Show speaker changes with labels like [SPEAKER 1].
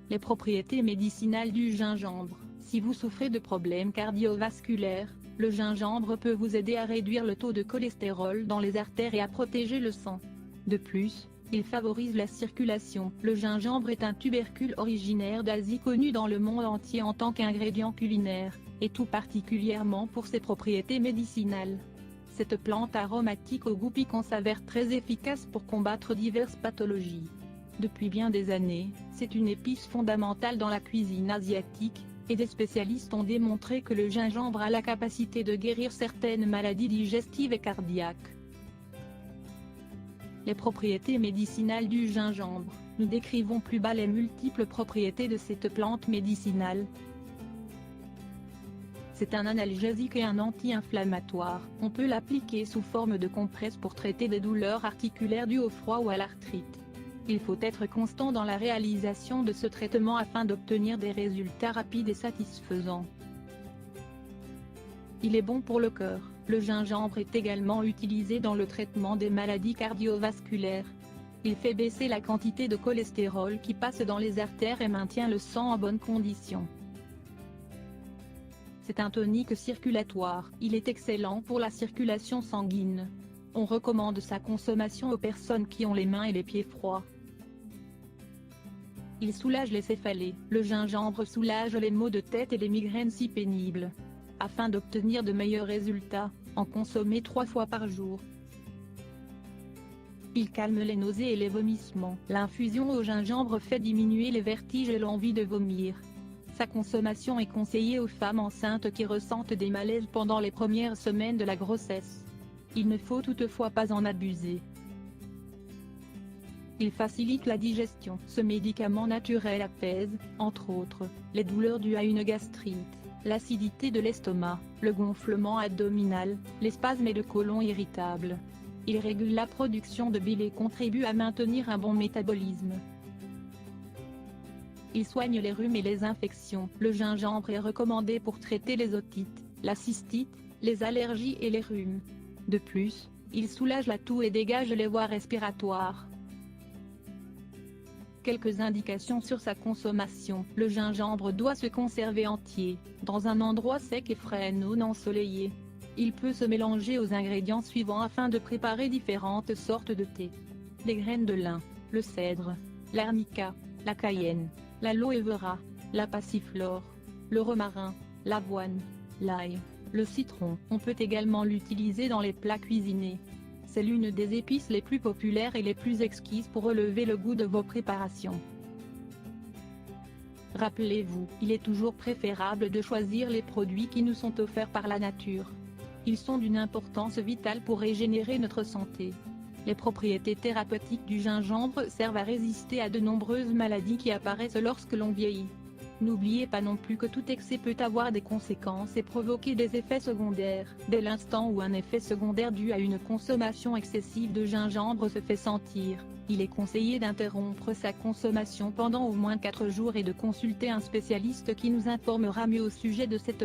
[SPEAKER 1] Les propriétés médicinales du gingembre. Si vous souffrez de problèmes cardiovasculaires, le gingembre peut vous aider à réduire le taux de cholestérol dans les artères et à protéger le sang. De plus, il favorise la circulation. Le gingembre est un tubercule originaire d'Asie connu dans le monde entier en tant qu'ingrédient culinaire, et tout particulièrement pour ses propriétés médicinales. Cette plante aromatique au goût piquant s'avère très efficace pour combattre diverses pathologies. Depuis bien des années, c'est une épice fondamentale dans la cuisine asiatique, et des spécialistes ont démontré que le gingembre a la capacité de guérir certaines maladies digestives et cardiaques. Les propriétés médicinales du gingembre. Nous décrivons plus bas les multiples propriétés de cette plante médicinale. C'est un analgésique et un anti-inflammatoire. On peut l'appliquer sous forme de compresse pour traiter des douleurs articulaires dues au froid ou à l'arthrite. Il faut être constant dans la réalisation de ce traitement afin d'obtenir des résultats rapides et satisfaisants. Il est bon pour le cœur. Le gingembre est également utilisé dans le traitement des maladies cardiovasculaires. Il fait baisser la quantité de cholestérol qui passe dans les artères et maintient le sang en bonne condition. C'est un tonique circulatoire. Il est excellent pour la circulation sanguine. On recommande sa consommation aux personnes qui ont les mains et les pieds froids. Il soulage les céphalées. Le gingembre soulage les maux de tête et les migraines si pénibles. Afin d'obtenir de meilleurs résultats, en consommer 3 fois par jour. Il calme les nausées et les vomissements. L'infusion au gingembre fait diminuer les vertiges et l'envie de vomir. Sa consommation est conseillée aux femmes enceintes qui ressentent des malaises pendant les premières semaines de la grossesse. Il ne faut toutefois pas en abuser. Il facilite la digestion. Ce médicament naturel apaise, entre autres, les douleurs dues à une gastrite, l'acidité de l'estomac, le gonflement abdominal, les spasmes et le côlon irritable. Il régule la production de bile et contribue à maintenir un bon métabolisme. Il soigne les rhumes et les infections. Le gingembre est recommandé pour traiter les otites, la cystite, les allergies et les rhumes. De plus, il soulage la toux et dégage les voies respiratoires. Quelques indications sur sa consommation. Le gingembre doit se conserver entier, dans un endroit sec et frais et non ensoleillé. Il peut se mélanger aux ingrédients suivants afin de préparer différentes sortes de thé. Les graines de lin, le cèdre, l'arnica, la cayenne, l'aloe vera, la passiflore, le romarin, l'avoine, l'ail, le citron. On peut également l'utiliser dans les plats cuisinés. C'est l'une des épices les plus populaires et les plus exquises pour relever le goût de vos préparations. Rappelez-vous, il est toujours préférable de choisir les produits qui nous sont offerts par la nature. Ils sont d'une importance vitale pour régénérer notre santé. Les propriétés thérapeutiques du gingembre servent à résister à de nombreuses maladies qui apparaissent lorsque l'on vieillit. N'oubliez pas non plus que tout excès peut avoir des conséquences et provoquer des effets secondaires. Dès l'instant où un effet secondaire dû à une consommation excessive de gingembre se fait sentir, il est conseillé d'interrompre sa consommation pendant au moins 4 jours et de consulter un spécialiste qui nous informera mieux au sujet de cette